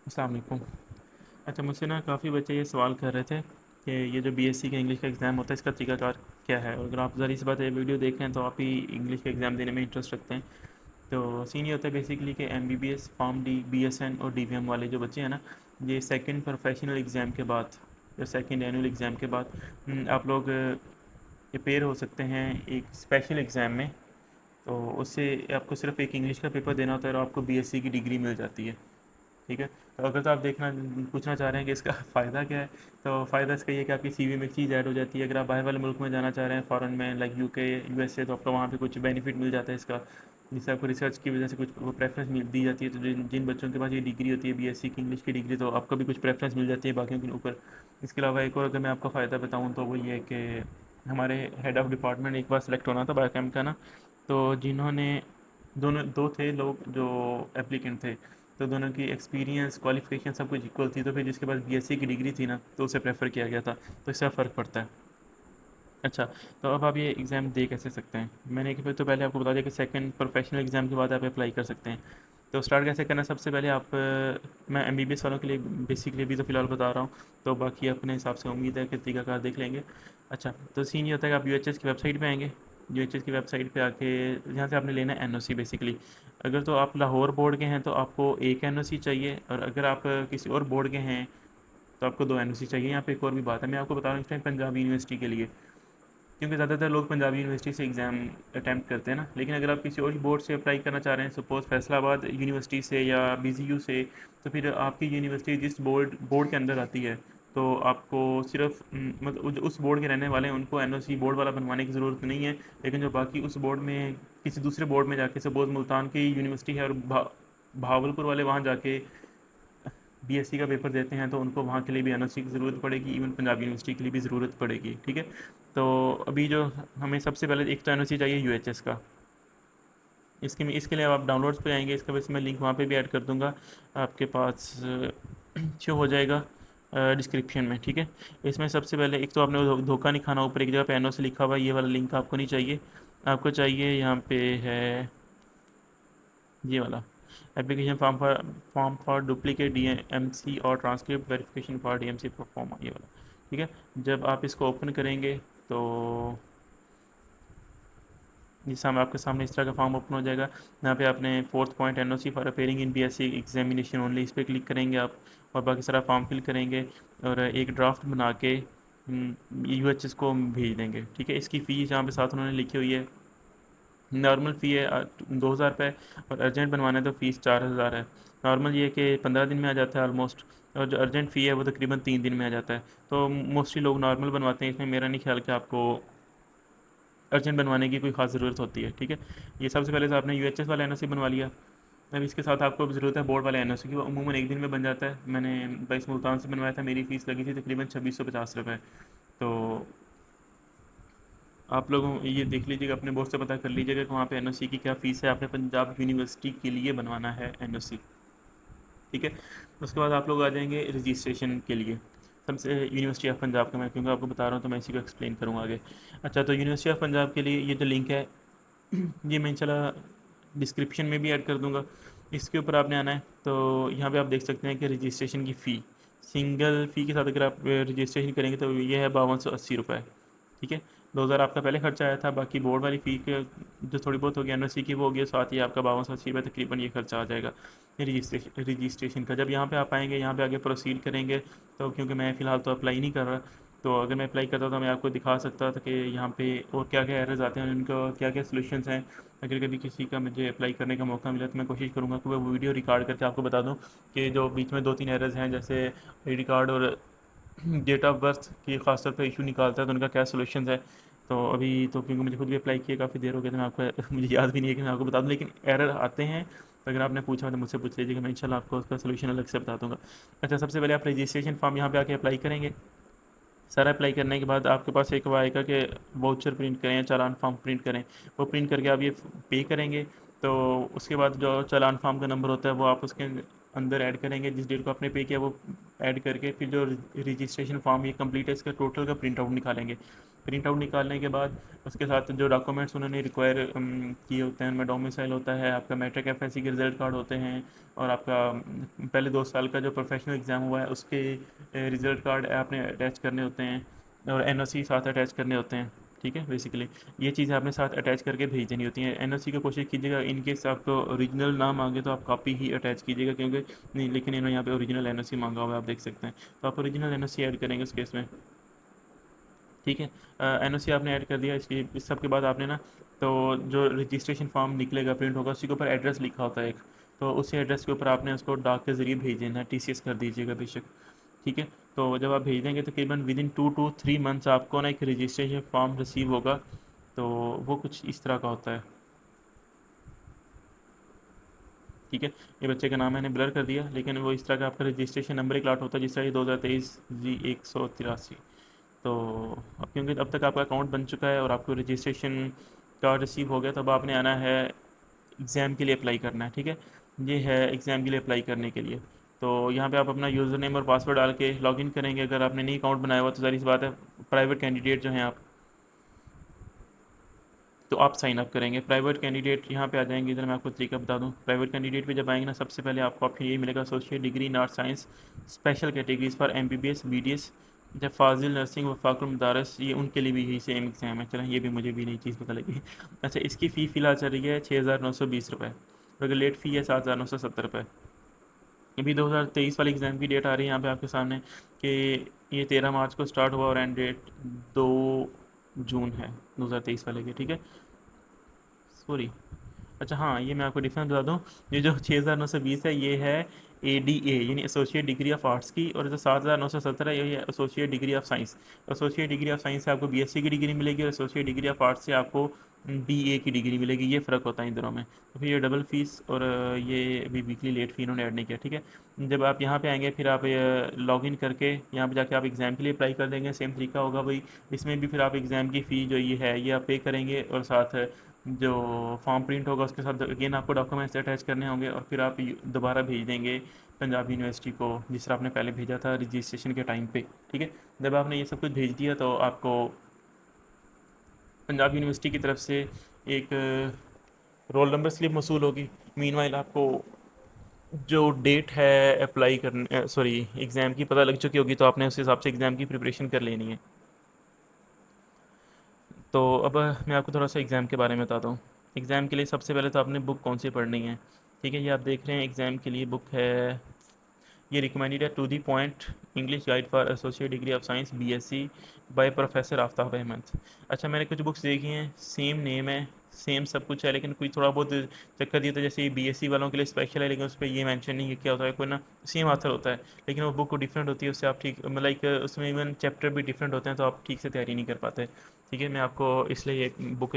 अस्सलाम वालेकुम। अच्छा, मुझसे ना काफ़ी बच्चे ये सवाल कर रहे थे कि ये जो बीएससी का इंग्लिश का एग्ज़ाम होता है इसका तरीकाकार क्या है, और अगर आप ज़रा सी बात ये वीडियो देख रहे हैं तो आप ही इंग्लिश का एग्ज़ाम देने में इंटरेस्ट रखते हैं। तो सीन ये होता है बेसिकली कि एमबीबीएस, फार्म डी, बीएसएन और डीवीएम वाले जो बच्चे हैं ना, ये सेकंड प्रोफेशनल एग्ज़ाम के बाद या सेकंड एनुअल एग्ज़ाम के बाद आप लोग प्रिपेयर हो सकते हैं एक स्पेशल एग्ज़ाम में। तो उससे आपको सिर्फ एक इंग्लिश का पेपर देना होता है और आपको बीएससी की डिग्री मिल जाती है। ठीक है। तो अगर तो आप देखना पूछना चाह रहे हैं कि इसका फ़ायदा क्या है, तो फ़ायदा इसका ये है कि आपकी सीवी में एक चीज़ ऐड हो जाती है। अगर आप बाहर वाले मुल्क में जाना चाह रहे हैं, फ़ॉरेन में, लाइक यूके, यूएसए, तो आपको वहाँ पे कुछ बेनिफिट मिल जाता है इसका, जिससे आपको रिसर्च की वजह से कुछ वो प्रेफरेंस मिल दी जाती है। तो जिन जिन बच्चों के पास ये डिग्री होती है बीएससी की इंग्लिश की डिग्री, तो आपको भी कुछ प्रेफरेंस मिल जाती है बाकियों के ऊपर। इसके अलावा एक और अगर मैं आपको फ़ायदा बताऊँ तो वो ये है कि हमारे हेड ऑफ़ डिपार्टमेंट एक बार सेलेक्ट होना था बायोकेम का ना, तो जिन्होंने दोनों दो थे लोग जो एप्लीकेंट थे, तो दोनों की एक्सपीरियंस, क्वालिफिकेशन सब कुछ इक्वल थी, तो फिर जिसके पास बीएससी की डिग्री थी ना, तो उसे प्रेफर किया गया था। तो इससे फ़र्क पड़ता है। अच्छा, तो अब आप ये एग्ज़ाम दे कैसे सकते हैं? मैंने एक फिर तो पहले आपको बता दिया कि सेकंड प्रोफेशनल एग्ज़ाम के बाद आप अप्लाई कर सकते हैं। तो स्टार्ट कैसे करना है, सबसे पहले आप मैं एमबीबीएस वालों के लिए बेसिकली अभी तो फ़िलहाल बता रहा हूँ, तो बाकी अपने हिसाब से उम्मीद है कि तरीकाकार देख लेंगे। अच्छा, तो सीन ये होता है कि आप यूएचएस की वेबसाइट पे आएँगे। यूएचएस की वेबसाइट पे आके यहाँ से आपने लेना है एनओसी बेसिकली। अगर तो आप लाहौर बोर्ड के हैं तो आपको एक एनओसी चाहिए, और अगर आप किसी और बोर्ड के हैं तो आपको दो एनओसी चाहिए। यहाँ पे एक और भी बात है, मैं आपको बता रहा हूँ इस टाइम पंजाबी यूनिवर्सिटी के लिए, क्योंकि ज़्यादातर लोग पंजाबी यूनिवर्सिटी से एग्ज़ाम अटैम्प्ट करते हैं ना। लेकिन अगर आप किसी और बोर्ड से अप्लाई करना चाह रहे हैं, सपोज़ फैसलाबाद यूनिवर्सिटी से या बीजीयू से, तो फिर आपकी यूनिवर्सिटी जिस बोर्ड बोर्ड के अंदर आती है, तो आपको सिर्फ मतलब जो उस बोर्ड के रहने वाले हैं उनको एनओसी बोर्ड वाला बनवाने की ज़रूरत नहीं है। लेकिन जो बाकी उस बोर्ड में किसी दूसरे बोर्ड में जाके, सपोज़ मुल्तान की यूनिवर्सिटी है और भावलपुर वाले वहाँ जाके बीएससी का पेपर देते हैं, तो उनको वहाँ के लिए भी एनओसी की ज़रूरत पड़ेगी, इवन पंजाब यूनिवर्सिटी के लिए भी ज़रूरत पड़ेगी। ठीक है। तो अभी जो हमें सबसे पहले एक तो एनओसी चाहिए यूएचएस का। इसके लिए आप डाउनलोड्स पे आएंगे, इसका वैसे मैं लिंक वहाँ पे भी ऐड कर दूँगा, आपके पास शो हो जाएगा डिस्क्रिप्शन में। ठीक है। इसमें सबसे पहले एक तो आपने धोखा नहीं खाना, ऊपर एक जगह पे एनओसी लिखा हुआ है, ये वाला लिंक आपको नहीं चाहिए। आपको चाहिए यहाँ पे है ये वाला, application form for duplicate DMC और transcript verification for DMC proforma, ये वाला। ठीक है। जब आप इसको ओपन करेंगे तो जी सामने आपके सामने इस तरह का फॉर्म ओपन हो जाएगा। यहाँ पे आपने fourth point NOC for appearing in BSc examination only, इस पर क्लिक करेंगे आप, और बाकी सारा फॉर्म फिल करेंगे और एक ड्राफ्ट बना के यूएचएस को भेज देंगे। ठीक है। इसकी फ़ीस यहाँ पे साथ उन्होंने लिखी हुई है। नॉर्मल फ़ी है 2,000 रुपये, और अर्जेंट बनवाना है तो फ़ीस 4,000 है। नॉर्मल ये कि 15 दिन में आ जाता है ऑलमोस्ट, और जो अर्जेंट फ़ी है वो तकरीबन 3 दिन में आ जाता है। तो मोस्टली लोग नॉर्मल बनवाते हैं, इसमें मेरा नहीं ख्याल कि आपको अर्जेंट बनवाने की कोई ख़ास ज़रूरत होती है। ठीक है। ये सबसे पहले तो आपने यूएचएस वाला एनओसी बनवा लिया। अब इसके साथ आपको ज़रूरत है बोर्ड वाले एनओसी की, वो अमूमन एक दिन में बन जाता है। मैंने बाईस मुल्तान से बनवाया था, मेरी फ़ीस लगी थी तकरीबन 2650 रुपये। तो आप लोग ये देख लीजिएगा, अपने बोर्ड से पता कर लीजिएगा कि वहाँ पे एनओसी की क्या फ़ीस है, आपने पंजाब यूनिवर्सिटी के लिए बनवाना है एनओसी। ठीक है। उसके बाद आप लोग आ जाएंगे रजिस्ट्रेशन के लिए। सबसे यूनिवर्सिटी ऑफ पंजाब का मैं क्योंकि आपको बता रहा हूँ तो मैं इसी को एक्सप्लेन करूँगा आगे। अच्छा, तो यूनिवर्सिटी ऑफ पंजाब के लिए ये जो लिंक है ये मैं चला डिस्क्रिप्शन में भी ऐड कर दूँगा। इसके ऊपर आपने आना है, तो यहाँ पे आप देख सकते हैं कि रजिस्ट्रेशन की फ़ी, सिंगल फ़ी के साथ अगर आप रजिस्ट्रेशन करेंगे तो ये है 5280 रुपये। ठीक है। 2,000 आपका पहले खर्चा आया था, बाकी बोर्ड वाली फ़ी के जो थोड़ी बहुत हो गया एनओसी की वो हो गया, साथ ही आपका 5280 रुपये तकरीबन ये खर्चा आ जाएगा रजिस्ट्रेशन का। जब यहाँ पे आप आएंगे, यहाँ पे आगे प्रोसीड करेंगे, तो क्योंकि मैं फ़िलहाल तो अप्लाई नहीं कर रहा, तो अगर मैं अप्लाई करता तो मैं आपको दिखा सकता था कि यहाँ पे और क्या क्या एरर्स आते हैं, उनका क्या क्या सॉल्यूशंस हैं। अगर कभी किसी का मुझे अप्लाई करने का मौका मिला तो मैं कोशिश करूँगा कि वो वीडियो रिकॉर्ड करके आपको बता दूँ कि जो बीच में 2-3 एरर्स हैं, जैसे आईडी कार्ड और डेट ऑफ बर्थ की खास तौर पे इशू निकालता है, तो उनका क्या सॉल्यूशंस है। तो अभी तो क्योंकि मुझे खुद भी अप्लाई किया काफ़ी देर हो गई, तो मैं आपको मुझे याद भी नहीं है कि मैं आपको बता दूँ, लेकिन एरर आते हैं। तो अगर आपने पूछा तो मुझसे पूछ लीजिएगा, मैं इंशाल्लाह आपको उसका सलूशन अलग से बता दूँगा। अच्छा, सबसे पहले आप रजिस्ट्रेशन फॉर्म यहाँ पे आके अप्लाई करेंगे। सारा अप्लाई करने के बाद आपके पास एक वो आएगा कि वाउचर प्रिंट करें या चालान फॉर्म प्रिंट करें। वो प्रिंट करके आप ये पे करेंगे, तो उसके बाद जो चालान फॉर्म का नंबर होता है वो आप उसके अंदर ऐड करेंगे, जिस डेट को आपने पे किया वो ऐड करके फिर जो रजिस्ट्रेशन फॉर्म ये कंप्लीट है इसका टोटल का प्रिंट आउट निकालेंगे। प्रिंट आउट निकालने के बाद उसके साथ जो डॉक्यूमेंट्स उन्होंने रिक्वायर किए होते हैं, उनमें डोमिसाइल होता है, आपका मैट्रिक एफएससी के रिजल्ट कार्ड होते हैं, और आपका पहले 2 साल का जो प्रोफेशनल एग्ज़ाम हुआ है उसके रिजल्ट कार्ड आपने अटैच करने होते हैं, और एनओसी साथ अटैच करने होते हैं। ठीक है, बेसिकली ये चीज़ें आपने साथ अटैच करके भेज देनी होती हैं। एनओसी की कोशिश कीजिएगा, इन केस आपको ओरिजिनल ना मांगे तो आप कॉपी ही अटैच कीजिएगा, क्योंकि नहीं, लेकिन इन्होंने यहाँ पे ओरिजिनल एनओसी मांगा हुआ है, आप देख सकते हैं, तो आप ओरिजिनल एनओसी ऐड करेंगे उस केस में। ठीक है, एनओसी आपने ऐड कर दिया, इसकी इस सब के बाद आपने ना, तो जो रजिस्ट्रेशन फॉर्म निकलेगा, प्रिंट होगा, उसी के ऊपर एड्रेस लिखा होता है एक, तो उसी एड्रेस के ऊपर आपने उसको डाक के ज़रिए भेज देना है, टीसीएस कर दीजिएगा बेशक। ठीक है, तो जब आप भेज देंगे तकरीबन विद इन 2 to 3 मंथ्स आपको ना एक रजिस्ट्रेशन फॉर्म रिसीव होगा, तो वो कुछ इस तरह का होता है। ठीक है, ये बच्चे का नाम मैंने ब्लर कर दिया, लेकिन वो इस तरह का आपका रजिस्ट्रेशन नंबर एक लाट होता है, जिस तरह ये 2023 G 183। तो अब क्योंकि अब तक आपका अकाउंट बन चुका है और आपको रजिस्ट्रेशन कार्ड रिसीव हो गया, तब आपने आना है एग्ज़ाम के लिए अप्लाई करना है। ठीक है, ये है एग्ज़ाम के लिए अप्लाई करने के लिए। तो यहाँ पे आप अपना यूज़र नेम और पासवर्ड डाल के लॉगिन करेंगे। अगर आपने नहीं अकाउंट बनाया हुआ तो ज़ाहिर सी बात है, प्राइवेट कैंडिडेट जो हैं आप, तो आप साइन अप करेंगे। प्राइवेट कैंडिडेट यहाँ पे आ जाएंगे, इधर मैं आपको तरीका बता दूँ। प्राइवेट कैंडिडेट पे जब आएंगे ना, सबसे पहले आपको ऑप्शन ये मिलेगा, associate degree in art science special categories for MBBS BDS, जब फाजिल नर्सिंग व फाकुल मदारस, ये उनके लिए भी यही सेम एग्ज़ाम है। चलें, ये भी मुझे भी नई चीज़ पता लगी। अच्छा, इसकी फ़ी फ़िलहाल चल रही है 6,920 रुपये, रेगुलेट फ़ी है 7,970 रुपये। अभी 2023 वाले एग्ज़ाम की डेट आ रही है यहाँ पे आपके सामने, कि ये 13 मार्च को स्टार्ट हुआ और एंड डेट 2 जून है 2023 वाले की। ठीक है, सॉरी, अच्छा हाँ, ये मैं आपको डिफरेंस बता दूँ। ये जो 6,920 है, ये है ADA यानी एसोसिएट डिग्री ऑफ आर्ट्स की, और जो 7,970 है, ये है associate degree of science. Associate degree of science से आपको बीएससी की डिग्री मिलेगी, और एसोसिएट डिग्री ऑफ आर्ट्स से आपको BA की डिग्री मिलेगी। ये फ़र्क होता है इन दोनों में। तो फिर ये डबल फीस, और ये अभी वीकली लेट फ़ी इन्होंने ऐड नहीं किया। ठीक है, जब आप यहाँ पे आएंगे, फिर आप लॉगिन करके यहाँ पे जाके आप एग्ज़ाम के लिए अप्लाई कर देंगे। सेम तरीका होगा भाई, इसमें भी फिर आप एग्ज़ाम की फ़ी जो ये है, ये आप पे करेंगे, और साथ जो फॉर्म प्रिंट होगा उसके साथ अगेन आपको डॉक्यूमेंट्स अटैच करने होंगे, और फिर आप दोबारा भेज देंगे पंजाब यूनिवर्सिटी को, जिस तरह आपने पहले भेजा था रजिस्ट्रेशन के टाइम पे। ठीक है, जब आपने ये सब कुछ भेज दिया, तो आपको पंजाब यूनिवर्सिटी की तरफ से एक रोल नंबर स्लिप मौसूल होगी। मीनवाइल आपको जो डेट है अप्लाई करने, सॉरी, एग्ज़ाम की पता लग चुकी होगी, तो आपने उस हिसाब से एग्ज़ाम की प्रिपरेशन कर लेनी है। तो अब मैं आपको थोड़ा सा एग्ज़ाम के बारे में बताता हूँ। एग्ज़ाम के लिए सबसे पहले तो आपने बुक कौन सी पढ़नी है। ठीक है, ये आप देख रहे हैं एग्ज़ाम के लिए बुक है, ये रिकमेंडेड है, to the point English guide for associate degree of science BSc by professor Aftab Ahmad. अच्छा, मैंने कुछ बुक्स देखी हैं, सेम नेम है, सेम सब कुछ है, लेकिन कोई थोड़ा बहुत चक्कर दिया था, जैसे ये BSc वालों के लिए स्पेशल है, लेकिन उस पर ये मेंशन नहीं है क्या होता है, कोई ना सेम आथर होता है, लेकिन वो बुक डिफरेंट होती है, उससे आप ठीक मतलब लाइक उसमें इवन चैप्टर भी डिफरेंट होते हैं, तो आप ठीक से तैयारी नहीं कर पाते। ठीक है, मैं आपको इसलिए ये बुक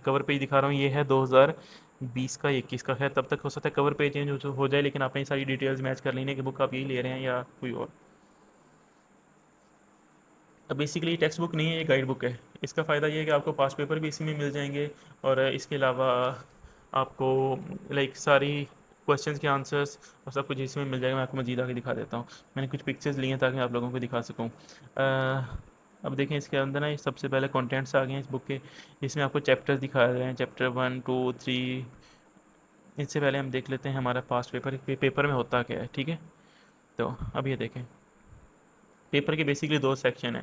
कवर पेज दिखा रहा हूँ। ये है 2020 का 21 का है, तब तक हो सकता है कवर पेज चेंज हो जाए, लेकिन आपने सारी डिटेल्स मैच कर लेनी है कि बुक आप यही ले रहे हैं या कोई और। अब बेसिकली टेक्स्ट बुक नहीं है, ये गाइड बुक है। इसका फ़ायदा ये है कि आपको पास पेपर भी इसी में मिल जाएंगे, और इसके अलावा आपको लाइक सारी क्वेश्चंस के आंसर्स और सब कुछ इसमें मिल जाएगा। मैं आपको मज़ीद आगे दिखा देता हूँ। मैंने कुछ पिक्चर्स लिए हैं ताकि आप लोगों को दिखा सकूँ। अब देखें, इसके अंदर ना ये सबसे पहले कंटेंट्स आ गए हैं इस बुक के, जिसमें आपको चैप्टर्स दिखा रहे हैं, चैप्टर 1 2 3। इससे पहले हम देख लेते हैं हमारा पास्ट पेपर पेपर में होता क्या है। ठीक है, तो अब ये देखें, पेपर के बेसिकली 2 सेक्शन है,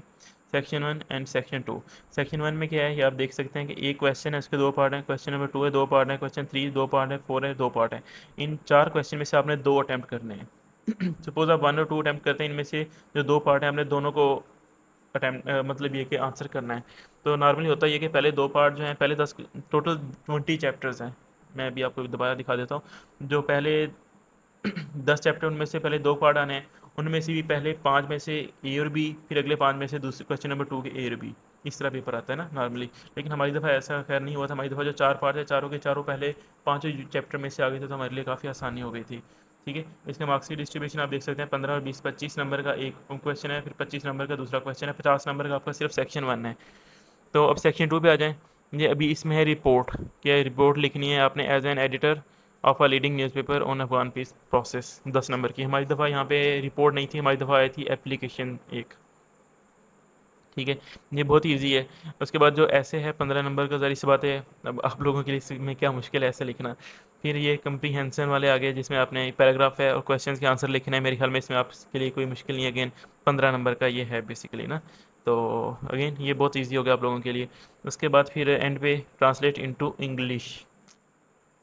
सेक्शन 1 एंड सेक्शन 2। सेक्शन 1 में क्या है, ये आप देख सकते हैं कि एक क्वेश्चन है, उसके 2 पार्ट हैं। क्वेश्चन नंबर 2 है, 2 पार्ट है। क्वेश्चन 3 2 पार्ट है। 4 है, 2 पार्ट है। इन 4 क्वेश्चन में से आपने 2 अटैम्प्ट करने हैं। सपोज आप 1 और 2 अटैम्प्ट करते हैं, इनमें से जो 2 पार्ट हैं, आपने दोनों को अटैम्प्ट मतलब ये कि आंसर करना है। तो नॉर्मली होता है ये कि पहले 2 पार्ट जो हैं, पहले 10 टोटल 20 चैप्टर्स हैं। मैं अभी आपको दोबारा दिखा देता हूँ। जो पहले 10 चैप्टर, उनमें से पहले 2 पार्ट आने हैं। उनमें से भी पहले 5 में से ए और बी, फिर अगले 5 में से दूसरे क्वेश्चन नंबर 2 के ए और बी। इस तरह पेपर आता है ना नॉर्मली। लेकिन हमारी दफ़ा ऐसा खैर नहीं हुआ था। हमारी दफ़ा जो 4 पार्ट है, चारों के चारों पहले 5 चैप्टर में से आ गए थे, तो हमारे लिए काफ़ी आसानी हो गई थी। ठीक है, इसके मार्क्स की डिस्ट्रीब्यूशन आप देख सकते हैं, 15 और 20, 25 नंबर का एक क्वेश्चन है, फिर 25 नंबर का दूसरा क्वेश्चन है, 50 नंबर का आपका सिर्फ सेक्शन 1 है। तो अब सेक्शन 2 पे आ जाएँ। ये अभी इसमें है रिपोर्ट, क्या रिपोर्ट लिखनी है आपने as an editor of a leading newspaper on a one piece process, 10 number की। हमारी दफ़ा यहाँ पे रिपोर्ट नहीं थी, हमारी दफ़ा आई थी एप्लीकेशन एक। ठीक है, ये बहुत ईजी है। उसके बाद जो ऐसे है 15 नंबर का, ज़ाहिर सी बात है अब आप लोगों के लिए इसमें क्या मुश्किल है ऐसे लिखना। फिर ये कंप्रीहेंशन वाले आ गए, जिसमें आपने पैराग्राफ है और क्वेश्चंस के आंसर लिखने हैं। मेरे ख्याल में इसमें आपके लिए कोई मुश्किल नहीं है। अगेन 15 नंबर का ये है बेसिकली ना। तो अगेन ये बहुत ईजी हो गया आप लोगों के लिए। उसके बाद फिर एंड पे ट्रांसलेट इनटू इंग्लिश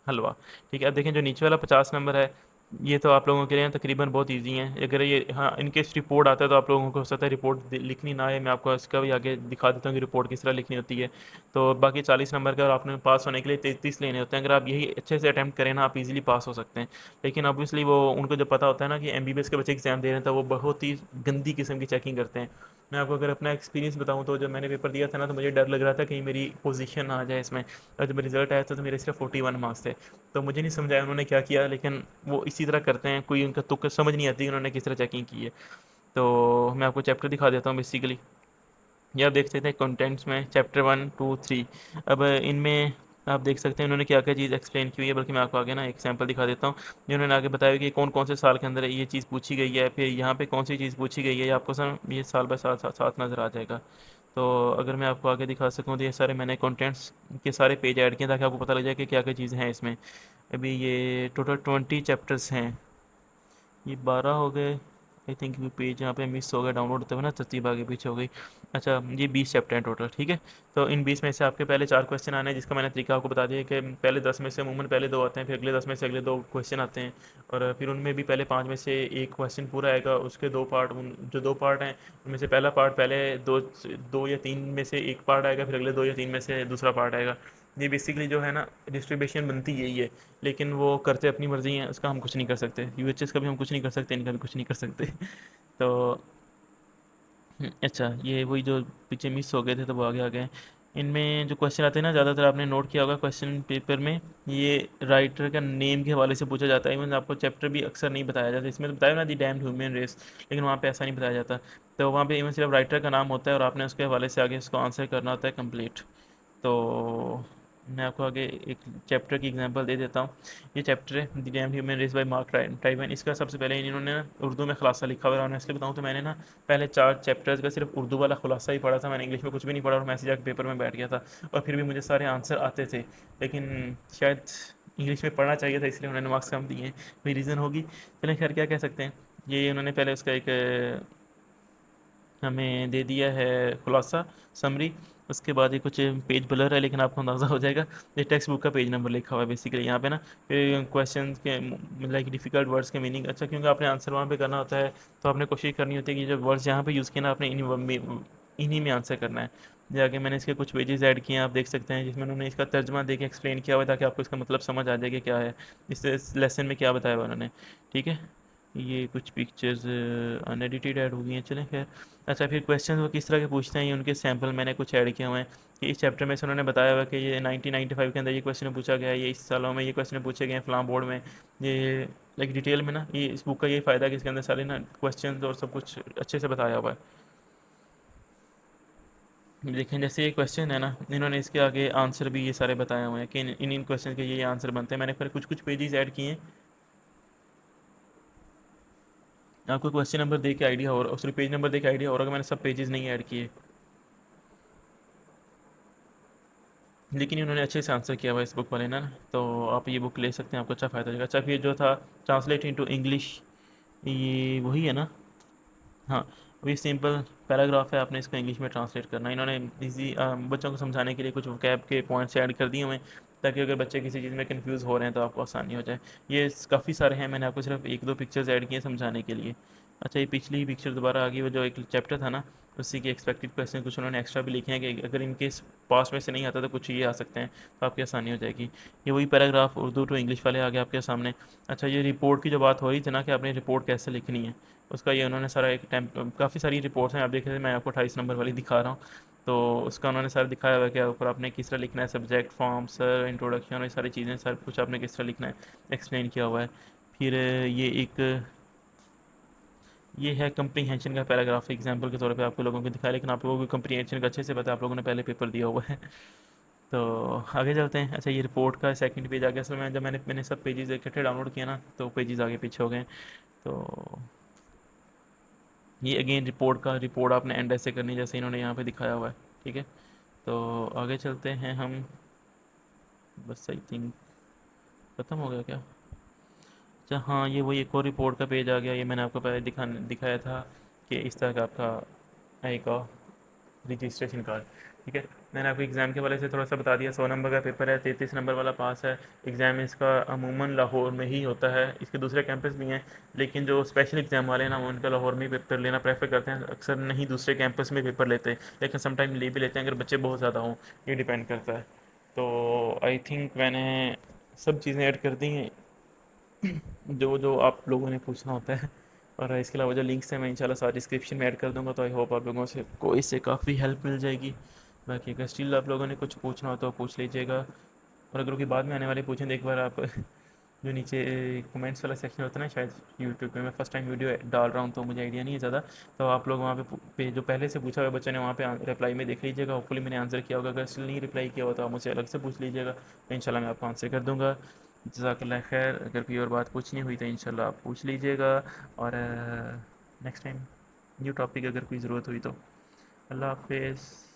हलवा। ठीक है, अब देखें जो नीचे वाला 50 नंबर है, ये तो आप लोगों के लिए तकरीबन बहुत इजी हैं। अगर ये, हाँ, इनकेस रिपोर्ट आता है तो आप लोगों को हो सकता है रिपोर्ट लिखनी ना आए। मैं आपको इसका भी आगे दिखा देता हूँ कि रिपोर्ट किस तरह लिखनी होती है। तो बाकी 40 नंबर का, और आपने पास होने के लिए 33 लेने होते हैं। अगर आप यही अच्छे से अटैम्प्ट करें ना, आप इजीली पास हो सकते हैं। लेकिन ऑब्वियसली वो उनको जो पता होता है ना कि एमबीबीएस के बच्चे एग्जाम दे रहे हैं, तो वो बहुत ही गंदी किस्म की चेकिंग करते हैं। मैं आपको अगर अपना एक्सपीरियंस बताऊं, तो जब मैंने पेपर दिया था ना, तो मुझे डर लग रहा था कहीं मेरी पोजीशन ना आ जाए इसमें। और जब रिजल्ट आया था तो मेरे सिर्फ 41 मार्क्स थे। तो मुझे नहीं समझ आया उन्होंने क्या किया, लेकिन वो इसी तरह करते हैं। कोई उनका तुक समझ नहीं आती उन्होंने किस तरह चेकिंग की है। तो मैं आपको चैप्टर दिखा देता हूँ बेसिकली। ये आप देख सकते हैं कंटेंट्स में चैप्टर 1 2 3। अब इनमें आप देख सकते हैं उन्होंने क्या क्या चीज़ एक्सप्लेन की हुई है। बल्कि मैं आपको आगे ना एक सैम्पल दिखा देता हूँ, जिन्होंने आगे बताया कि कौन कौन से साल के अंदर ये चीज़ पूछी गई है। फिर यहाँ पे कौन सी चीज़ पूछी गई है, ये आपको सर ये साल बाय साल साथ साथ नज़र आ जाएगा। तो अगर मैं आपको आगे दिखा सकूँ, तो ये सारे मैंने कंटेंट्स के सारे पेज ऐड किए ताकि आपको पता लग जाए कि क्या क्या चीज़ें हैं इसमें। अभी ये टोटल 20 चैप्टर्स हैं। ये 12 हो गए। आई थिंक ये पेज यहाँ पे मिस हो गया डाउनलोड होते हुए ना, तरतीब आगे पीछे हो गई। अच्छा, ये 20 चैप्टर हैं टोटल। ठीक है, तो इन 20 में से आपके पहले 4 क्वेश्चन आने हैं, जिसका मैंने तरीका आपको बता दिया कि पहले 10 में से अमूमन पहले 2 आते हैं, फिर अगले 10 में से अगले 2 क्वेश्चन आते हैं। और फिर उनमें भी पहले 5 में से एक क्वेश्चन पूरा आएगा, उसके 2 पार्ट, उन जो 2 पार्ट हैं उनमें से पहला पार्ट पहले दो 2 या 3 में से एक पार्ट आएगा, फिर अगले 2 या 3 में से दूसरा पार्ट आएगा। ये बेसिकली जो है ना, डिस्ट्रीब्यूशन बनती यही है। लेकिन वो करते अपनी मर्ज़ी हैं, उसका हम कुछ नहीं कर सकते। यूएचएस का भी हम कुछ नहीं कर सकते, इनका भी कुछ नहीं कर सकते। तो अच्छा, ये वही जो पीछे मिस हो गए थे तो वो आगे आ गए। इनमें जो क्वेश्चन आते हैं ना, ज़्यादातर आपने नोट किया होगा क्वेश्चन पेपर में, ये राइटर का नेम के हवाले से पूछा जाता है। इवन आपको चैप्टर भी अक्सर नहीं बताया जाता। इसमें तो बताया ना, दी डैम्ड ह्यूमन रेस, लेकिन वहाँ पे ऐसा नहीं बताया जाता। तो वहाँ पे इवन सिर्फ राइटर का नाम होता है, और आपने उसके हवाले से आगे उसको आंसर करना होता है कंप्लीट। तो मैं आपको आगे एक चैप्टर की एग्जांपल दे देता हूँ। ये चैप्टर है the damned human race by Mark Twain. इसका सबसे पहले इन्होंने ना उर्दू में खुलासा लिखा हुआ है। और इसलिए बताऊँ तो मैंने ना पहले 4 चैप्टर्स का सिर्फ उर्दू वाला खुलासा ही पढ़ा था। मैंने इंग्लिश में कुछ भी नहीं पढ़ा, और मैं सीधा पेपर में बैठ गया था। और फिर भी मुझे सारे आंसर आते थे। लेकिन शायद इंग्लिश में पढ़ना चाहिए था, इसलिए उन्होंने मार्क्स कम दिए हैं। कोई रीज़न होगी। चलें, खैर क्या कह सकते हैं। ये उन्होंने पहले उसका एक हमें दे दिया है खुलासा, समरी। उसके बाद ये कुछ पेज ब्लर है, लेकिन आपको अंदाज़ा हो जाएगा। ये टेक्स्ट बुक का पेज नंबर लिखा हुआ है बेसिकली यहाँ पे ना। फिर क्वेश्चन के लाइक डिफ़िकल्ट वर्ड्स के मीनिंग। अच्छा, क्योंकि आपने आंसर वहाँ पे करना होता है, तो आपने कोशिश करनी होती है कि जो वर्ड्स यहाँ पे यूज़ किए ना, आपने इन्हीं में आंसर करना है। जाके मैंने इसके कुछ पेजेस ऐड किए हैं, आप देख सकते हैं, जिसमें उन्होंने इसका तर्जमा दे के एक्सप्लेन किया हुआ है, ताकि आपको इसका मतलब समझ आ जाए कि क्या है इस लेसन में क्या बताया हुआ उन्होंने। ठीक है, ये कुछ पिक्चर्स अनएडिटेड ऐड हो गई हैं। चलें, खैर। अच्छा, फिर क्वेश्चन वो किस तरह के पूछते हैं, ये उनके सैंपल मैंने कुछ ऐड किए हुए हैं। कि इस चैप्टर में से उन्होंने बताया हुआ कि ये 1995 के अंदर ये क्वेश्चन पूछा गया है, ये इस सालों में ये क्वेश्चन पूछे गए हैं फलां बोर्ड में। ये लाइक डिटेल में ना, ये इस बुक का यही फ़ायदा है कि इसके अंदर सारे ना क्वेश्चन और सब कुछ अच्छे से बताया हुआ है। देखें, जैसे ये क्वेश्चन है ना, इन्होंने इसके आगे आंसर भी ये सारे बताए हुए हैं कि इन इन क्वेश्चन के ये आंसर बनते हैं। मैंने फिर कुछ कुछ पेजेस ऐड किए हैं, आपको क्वेश्चन नंबर दे के आइडिया हो रहा, सॉरी पेज नंबर दे के आइडिया हो रहा, कि मैंने सब पेजेस नहीं ऐड किए। लेकिन इन्होंने अच्छे से आंसर किया हुआ है इस बुक वाले ना। तो आप ये बुक ले सकते हैं, आपको अच्छा फ़ायदा होगा। अच्छा, फिर जो था ट्रांसलेट इनटू इंग्लिश, ये वही है ना। हाँ, वही सिंपल पैराग्राफ है, आपने इसको इंग्लिश में ट्रांसलेट करना है। इन्होंने इजी बच्चों को समझाने के लिए कुछ वोकैब के पॉइंट्स ऐड कर दिए हुए हैं, ताकि अगर बच्चे किसी चीज़ में कंफ्यूज हो रहे हैं तो आपको आसानी हो जाए। ये काफ़ी सारे हैं, मैंने आपको सिर्फ एक दो पिक्चर्स ऐड किए हैं समझाने के लिए। अच्छा, ये पिछली पिक्चर दोबारा आ गई, वो जो एक चैप्टर था ना, उसी के एक्सपेक्टेड क्वेश्चन कुछ उन्होंने एक्स्ट्रा भी लिखे हैं, कि अगर इनकेस पास में से नहीं आता तो कुछ ये आ सकते हैं, तो आपकी आसानी हो जाएगी। ये वही पैराग्राफ उर्दू टू इंग्लिश वाले आ गए आपके सामने। अच्छा, ये रिपोर्ट की जो बात हो रही थी ना, कि आपने रिपोर्ट कैसे लिखनी है, उसका ये उन्होंने सारा एक टाइम, काफ़ी सारी रिपोर्ट्स हैं, आप देख रहे थे, मैं आपको 28 नंबर वाली दिखा रहा हूँ। तो उसका उन्होंने सारा दिखाया हुआ है कि ऊपर आपने किस तरह लिखना है, सब्जेक्ट, फॉर्म, सर, इंट्रोडक्शन, और ये सारी चीज़ें, सब कुछ आपने किस तरह लिखना है एक्सप्लेन किया हुआ है। फिर ये एक, ये है कंप्रीहेंशन का पैराग्राफ, एग्जांपल के तौर पे आपको लोगों को दिखाया, लेकिन आप लोगों को कंप्रीहेंशन का अच्छे से पता है, आप लोगों ने पहले पेपर दिया हुआ है। तो आगे चलते हैं। अच्छा, ये रिपोर्ट का सेकंड पेज आ गया। असल में जब मैंने सब पेजेस इकट्ठे डाउनलोड किया ना, तो पेजेस आगे पीछे हो गए। तो ये अगेन रिपोर्ट आपने एंड ऐसे करनी जैसे इन्होंने यहाँ पे दिखाया हुआ है। ठीक है, तो आगे चलते हैं हम। बस आई थिंक ख़त्म हो गया क्या? अच्छा हाँ, ये वही एक और रिपोर्ट का पेज आ गया। ये मैंने आपको पहले दिखाया था कि इस तरह का आपका आएगा रजिस्ट्रेशन कार्ड। ठीक है, मैंने आपको एग्ज़ाम के वाले से थोड़ा सा बता दिया। 100 नंबर का पेपर है, 33 नंबर वाला पास है। एग्ज़ाम इसका अमूमन लाहौर में ही होता है। इसके दूसरे कैंपस भी हैं, लेकिन जो स्पेशल एग्ज़ाम वाले हैं ना, वो उनका लाहौर में ही पेपर लेना प्रेफर करते हैं। अक्सर नहीं दूसरे कैंपस में पेपर लेते, लेकिन समटाइम ले भी लेते हैं अगर बच्चे बहुत ज़्यादा हों। ये डिपेंड करता है। तो आई थिंक मैंने सब चीज़ें ऐड कर दी हैं जो जो आप लोगों ने पूछना होता है। और इसके अलावा जो लिंक्स हैं मैं इंशाल्लाह सारे डिस्क्रिप्शन में ऐड कर दूंगा, तो आई होप आप लोगों से को इससे काफ़ी हेल्प मिल जाएगी। बाकी अगर स्टिल आप लोगों ने कुछ पूछना हो तो पूछ लीजिएगा। और अगर कोई बाद में आने वाले पूछें तो एक बार आप जो नीचे कमेंट्स वाला सेक्शन होता है ना, शायद यूट्यूब पे मैं फ़र्स्ट टाइम वीडियो डाल रहा हूँ तो मुझे आइडिया नहीं है ज़्यादा। तो आप लोग वहाँ पे जो पहले से पूछा हुआ बच्चे ने वहाँ पे रिप्लाई में देख लीजिएगा। होपफुली मैंने आंसर किया होगा। अगर स्टिल नहीं रिप्लाई किया हुआ तो आप मुझसे अलग से पूछ लीजिएगा, तो इंशाल्लाह मैं आपको आंसर कर दूँगा। जज़ाकल्लाह खैर। अगर कोई और बात पूछनी हुई तो इंशाल्लाह आप पूछ लीजिएगा। और नेक्स्ट टाइम न्यू टॉपिक अगर कोई ज़रूरत हुई तो। अल्लाह हाफिज़।